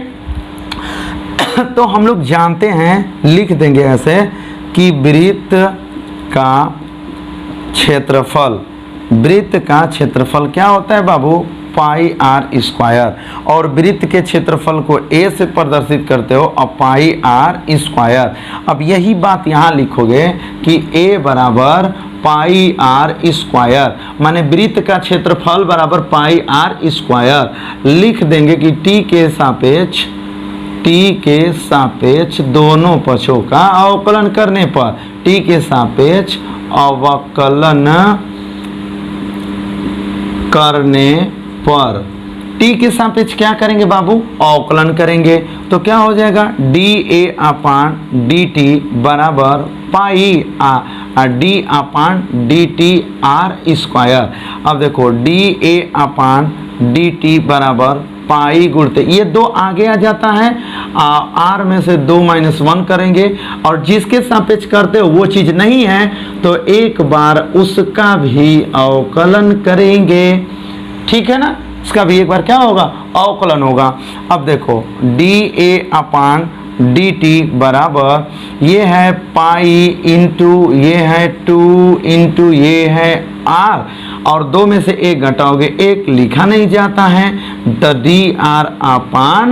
तो हम लोग जानते हैं, लिख देंगे ऐसे कि वृत्त का क्षेत्रफल क्या होता है बाबू, पाई आर स्क्वायर, और वृत्त के क्षेत्रफल को a से प्रदर्शित करते हो अब पाई आर स्क्वायर। अब यही बात यहाँ लिखोगे कि a बराबर पाई आर स्क्वायर, माने वृत्त का क्षेत्रफल बराबर पाई आर स्क्वायर। लिख देंगे कि t के सापेक्ष दोनों पक्षों का अवकलन करने पर, t के सापेक्ष अवकलन करने पर t के सापेक्ष क्या करेंगे बाबू, अवकलन करेंगे, तो क्या हो जाएगा dA अपान dt बराबर पाई d अपान dt आर स्क्वायर। अब देखो dA अपान dt बराबर पाई गुणते, ये 2 आगे आ जाता है, r में से 2 - 1 करेंगे, और जिसके सापेक्ष करते हो वो चीज नहीं है तो एक बार उसका भी अवकलन करेंगे। ठीक है ना, इसका भी एक बार क्या होगा, अवकलन होगा। अब देखो dA अपान dt बराबर ये है पाई इंटू ये है 2 इंटू ये है r, और 2 में से 1 घटाओगे 1 लिखा नहीं जाता है, तो dr अपान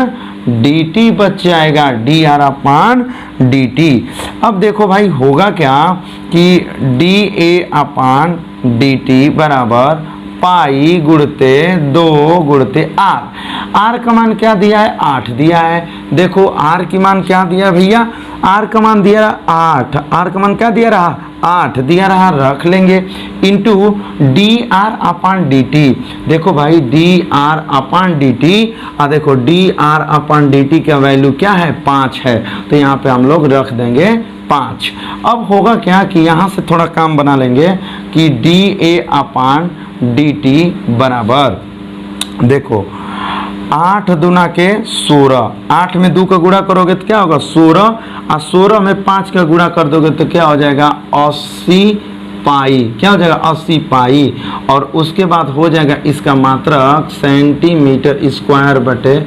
dt बच जाएगा, dr अपान dt। अब देखो भाई होगा क्या कि dA अपान dt बराबर पाई गुणते 2 गुणते r का मान क्या दिया है, 8 दिया है। देखो r की मान क्या दिया भैया, r का मान दिया 8, r का मान क्या दिया रहा, 8 दिया रहा, रख लेंगे, इंटू dr अपान dt। देखो भाई dr अपान dt, देखो dr अपान dt का वैल्यू क्या है, 5 है, तो यहाँ पे हम लोग रख देंगे 5। अब होगा क्या कि यहाँ से थोड़ा काम बना लेंगे कि dA अपान dt बराबर, देखो 8 दूना के 16, 8 में 2 का गुणा करोगे तो क्या होगा 16, और 16 में 5 का गुणा कर दोगे तो क्या हो जाएगा 80 पाई, क्या हो जाएगा 80 पाई, और उसके बाद हो जाएगा इसका मात्रक सेंटीमीटर स्क्वायर बटे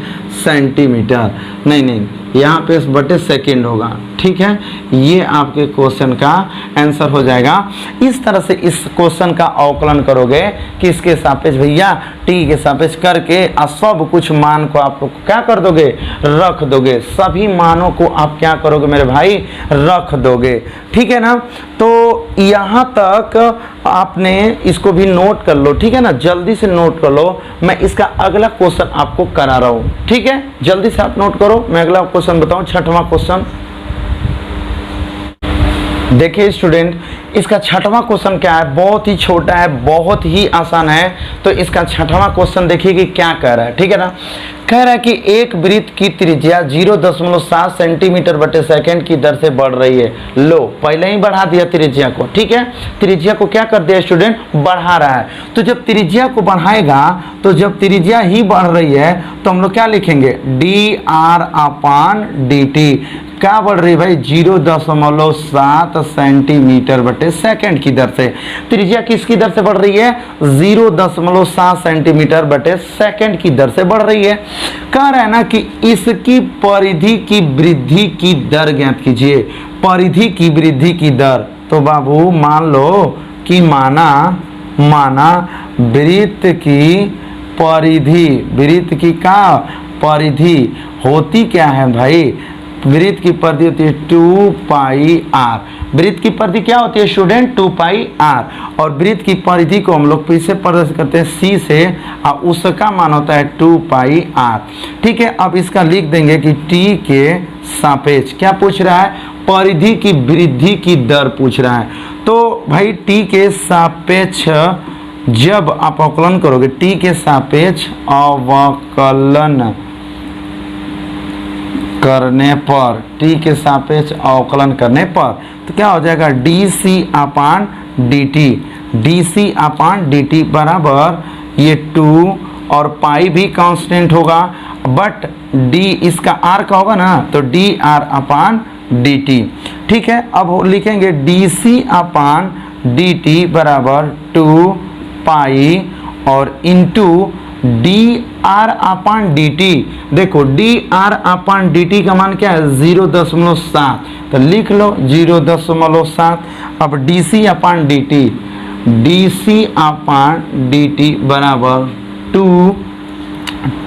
सेंटीमीटर, नहीं यहाँ पे बटे सेकेंड होगा। ठीक है, ये आपके क्वेश्चन का आंसर हो जाएगा। इस तरह से इस क्वेश्चन का अवकलन करोगे कि इसके सापेक्ष भैया t के सापेक्ष करके सब कुछ मान को आप क्या कर दोगे, रख दोगे, सभी मानों को आप क्या करोगे मेरे भाई, रख दोगे। ठीक है ना, तो यहाँ तक आपने इसको भी नोट कर लो। ठीक है ना, जल्दी से नोट कर लो, मैं इसका अगला क्वेश्चन आपको करा रहा हूँ। ठीक है, जल्दी से आप नोट करो, मैं अगला क्वेश्चन बताऊं, 6वां क्वेश्चन। देखिए स्टूडेंट, इसका 6वां क्वेश्चन क्या है, बहुत ही छोटा है, बहुत ही आसान है। तो इसका 6वां क्वेश्चन देखिए कि क्या कह रहा है। ठीक है ना, कह रहा है कि एक वृत्त की त्रिज्या 0.7 सेंटीमीटर बटे सेकेंड की दर से बढ़ रही है। लो, पहले ही बढ़ा दिया त्रिज्या को। ठीक है, त्रिज्या को क्या कर दिया स्टूडेंट, बढ़ा रहा है। तो जब त्रिज्या को बढ़ाएगा, तो जब त्रिज्या ही बढ़ रही है तो हम लोग क्या लिखेंगे, dr अपान dt। क्या बढ़ रही है भाई, 0.7 सेंटीमीटर बटे सेकेंड की दर से। त्रिज्या किसकी दर से बढ़ रही है, 0.7 सेंटीमीटर बटे सेकेंड की दर से बढ़ रही है। कह रहा है ना कि इसकी परिधि की वृद्धि की दर ज्ञात कीजिए। परिधि की वृद्धि की दर, तो बाबू मान लो कि माना वृत्त की परिधि, वृत्त की का परिधि होती क्या है भाई, वृत्त की परिधि होती है 2 पाई आर। वृत्त की परिधि क्या होती है स्टूडेंट 2 पाई आर। और वृत्त की परिधि को हम लोग फिर से प्रदर्शित करते हैं सी से और उसका मान होता है 2 पाई आर। ठीक है, अब इसका लिख देंगे कि टी के सापेक्ष क्या पूछ रहा है, परिधि की वृद्धि की दर पूछ रहा है। तो भाई टी के सापेक्ष जब आप अवकलन करोगे, टी के सापेक्ष अवकलन करने पर, टी के सापेक्ष अवकलन करने पर तो क्या हो जाएगा D C upon D T, D C upon D T बराबर ये 2 और पाई भी कांस्टेंट होगा बट डी इसका आर का होगा ना तो D R upon D T. ठीक है, अब लिखेंगे D C upon D T बराबर 2 पाई और into D R upon D T. देखो D R upon D T का मान क्या है 0.7, तो लिख लो 0.7। अब D C upon D T, D C upon D T बराबर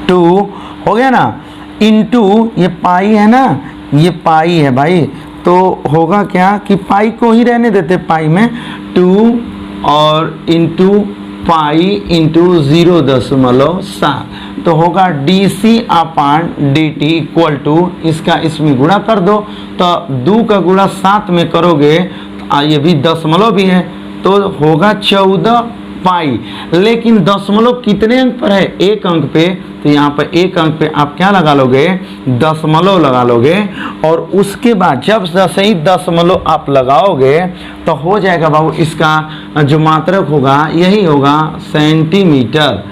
2 हो गया ना, इंटू ये पाई है ना, ये पाई है भाई, तो होगा क्या कि पाई को ही रहने देते पाई में 2 और इंटू पाई इंटू 0.7 तो होगा D C upon D T equal to इसका इसमें गुणा कर दो, तो 2 का गुणा 7 में करोगे तो ये भी दशमलव भी है तो होगा 14 पाई। लेकिन दशमलव कितने अंक पर है, एक अंक पे, तो यहाँ पर एक अंक पे आप क्या लगा लोगे दशमलव लगा लोगे और उसके बाद जब सही दशमलव आप लगाओगे तो हो जाएगा बाबू इसका जो मात्रक होगा यही होगा सेंटीमीटर।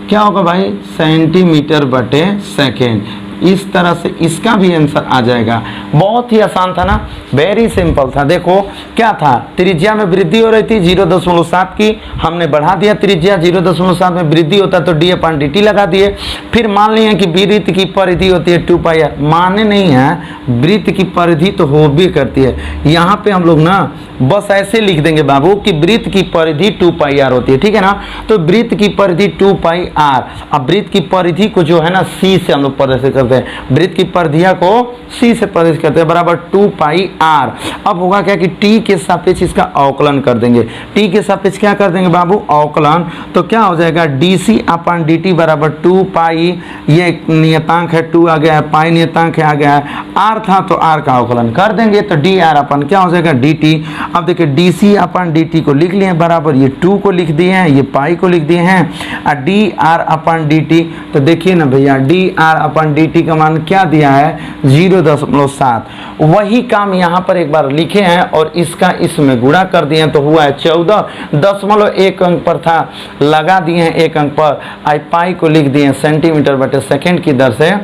क्या होगा भाई सेंटीमीटर बटे सेकेंड। इस तरह से इसका भी आंसर आ जाएगा। बहुत ही आसान था ना, वेरी सिंपल था। देखो क्या था, त्रिज्या में वृद्धि हो रही थी 0.7 की, हमने बढ़ा दिया त्रिज्या 0.7 में वृद्धि होता तो डी अपान डी टी लगा दिए। फिर मान लिया कि वृत्त की परिधि होती है 2 पाई आर, माने नहीं है वृत्त की परिधि तो हो भी करती है। यहाँ पे हम लोग ना बस ऐसे लिख देंगे बाबू कि वृत्त की परिधि 2 पाई आर होती है, ठीक है ना। तो वृत्त की परिधि 2 पाई आर, अब वृत्त की परिधि को जो है ना सी से हम लोग प्रदर्शित करते हैं, वृत्त की परिधिया को सी से प्रदर्शित करते हैं बराबर 2 पाई आर। अब होगा क्या कि टी के सापेक्ष इसका अवकलन कर देंगे। टी के सापेक्ष क्या कर देंगे बाबू अवकलन, तो क्या हो जाएगा D C upon D T बराबर 2 पाई, ये नियतांक है 2 आ गया है, पाई नियतांक है आ गया है, आर था तो आर का अवकलन कर देंगे तो डी आर अपन क्या हो जाएगा डी टी। अब देखिए डी सी अपन डी टी को लिख लिए बराबर ये 2 को लिख दिए हैं, ये पाई को लिख दिए हैं और डी आर अपन डी टी। तो देखिए ना भैया डी आर अपन डी टी का मान क्या दिया है 0.7। वही काम यहाँ पर एक बार लिखे हैं और इसका इसमें गुणा कर दिए हैं तो हुआ है 14.1 अंक पर था, लगा दिए हैं 1 अंक पर, आई पाई को लिख दिए सेंटीमीटर बटे सेकेंड की दर से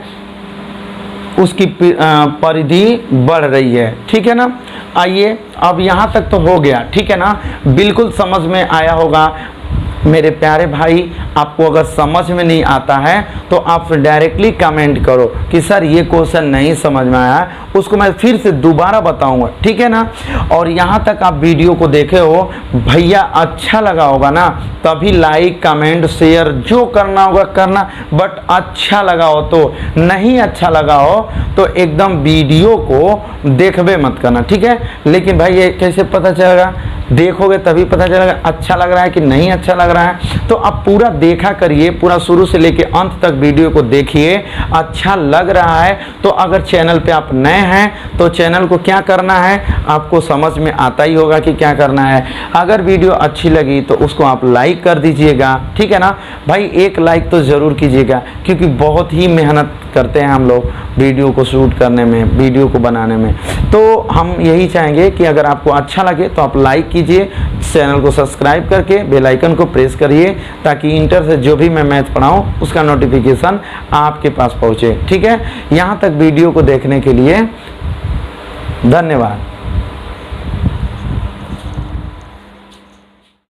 उसकी परिधि बढ़ रही है, ठीक है ना। आइए अब यहाँ तक तो हो गया, ठीक है ना, बिल्कुल समझ में आया होगा मेरे प्यारे भाई। आपको अगर समझ में नहीं आता है तो आप डायरेक्टली कमेंट करो कि सर ये क्वेश्चन नहीं समझ में आया, उसको मैं फिर से दोबारा बताऊंगा, ठीक है ना। और यहाँ तक आप वीडियो को देखे हो भैया, अच्छा लगा होगा ना तभी लाइक कमेंट शेयर जो करना होगा करना, बट अच्छा लगा हो तो, नहीं अच्छा लगा हो तो एकदम वीडियो को देखबे मत करना, ठीक है। लेकिन भाई ये कैसे पता चलेगा, देखोगे तभी पता चलेगा अच्छा लग रहा है कि नहीं अच्छा लग रहा है। तो आप पूरा देखा करिए, पूरा शुरू से लेके अंत तक वीडियो को देखिए, अच्छा लग रहा है तो अगर चैनल पे आप नए हैं तो चैनल को क्या करना है आपको समझ में आता ही होगा कि क्या करना है। अगर वीडियो अच्छी लगी तो उसको आप लाइक कर दीजिएगा, ठीक है ना भाई, एक लाइक तो ज़रूर कीजिएगा क्योंकि बहुत ही मेहनत करते हैं हम लोग वीडियो को शूट करने में, वीडियो को बनाने में। तो हम यही चाहेंगे कि अगर आपको अच्छा लगे तो आप लाइक कीजिए, चैनल को सब्सक्राइब करके बेल आइकन को प्रेस करिए ताकि इंटर से जो भी मैं मैथ पढ़ाऊँ उसका नोटिफिकेशन आपके पास पहुँचे, ठीक है। यहाँ तक वीडियो को देखने के लिए धन्यवाद।